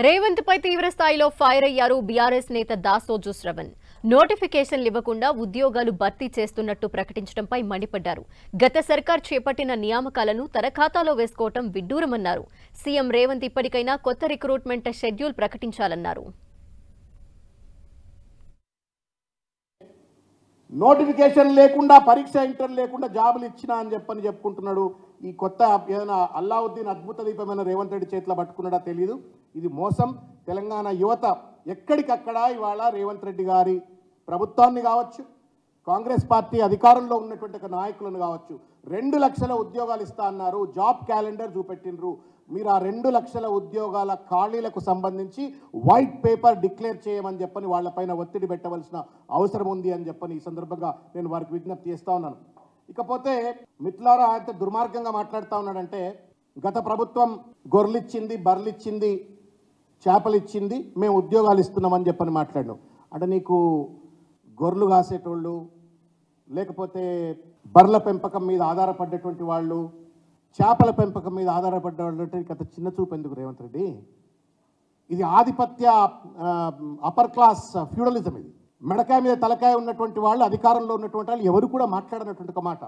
రేవంత్ పై తీవ్ర స్థాయిలో ఫైర్ అయ్యారు బీఆర్ఎస్ నేత దాసోజు శ్రవణ్. నోటిఫికేషన్లు ఇవ్వకుండా ఉద్యోగాలు భర్తీ చేస్తున్నట్టు ప్రకటించడంపై మండిపడ్డారు. గత సర్కార్ చేపట్టిన నియామకాలను తన ఖాతాలో వేసుకోవటం విడ్డూరమన్నారు. సీఎం రేవంత్ ఇప్పటికైనా కొత్త రిక్రూట్మెంట్ షెడ్యూల్ ప్రకటించాలన్నారు. నోటిఫికేషన్ లేకుండా పరీక్ష ఇంటర్ లేకుండా జాబులు ఇచ్చినా అని చెప్పుకుంటున్నాడు. ఈ కొత్త ఏదైనా అల్లావుద్దీన్ అద్భుత దీపమైన రేవంత్ రెడ్డి చేతిలో పట్టుకున్నాడా తెలియదు. ఇది మోసం. తెలంగాణ యువత ఎక్కడికక్కడ ఇవాళ రేవంత్ రెడ్డి గారి ప్రభుత్వాన్ని కావచ్చు, కాంగ్రెస్ పార్టీ అధికారంలో ఉన్నటువంటి నాయకులను కావచ్చు 2 లక్షల ఉద్యోగాలు ఇస్తా అన్నారు. జాబ్ క్యాలెండర్ చూపెట్టినరు. మీరు ఆ 2 లక్షల ఉద్యోగాల ఖాళీలకు సంబంధించి వైట్ పేపర్ డిక్లేర్ చేయమని చెప్పని వాళ్ళపైన ఒత్తిడి పెట్టవలసిన అవసరం ఉంది అని చెప్పని ఈ సందర్భంగా నేను వారికి విజ్ఞప్తి చేస్తా ఉన్నాను. ఇకపోతే మిత్రులారా, ఆయన దుర్మార్గంగా మాట్లాడుతూ ఉన్నాడంటే, గత ప్రభుత్వం గొర్రెలిచ్చింది, బర్రెలిచ్చింది, చేపలిచ్చింది, మేము ఉద్యోగాలు ఇస్తున్నామని చెప్పని మాట్లాడినాం. అంటే నీకు గొర్రెలు కాసేటోళ్ళు, లేకపోతే బర్రెల పెంపకం మీద ఆధారపడ్డటువంటి వాళ్ళు, చేపల పెంపకం మీద ఆధారపడ్డ వాళ్ళు గత చిన్న చూపు ఎందుకు రేవంత్ రెడ్డి? ఇది ఆధిపత్య అప్పర్ క్లాస్ ఫ్యూడలిజం. ఇది మెడకాయ మీద తలకాయ ఉన్నటువంటి వాళ్ళు, అధికారంలో ఉన్నటువంటి వాళ్ళు ఎవరు కూడా మాట్లాడినటువంటి ఒక మాట.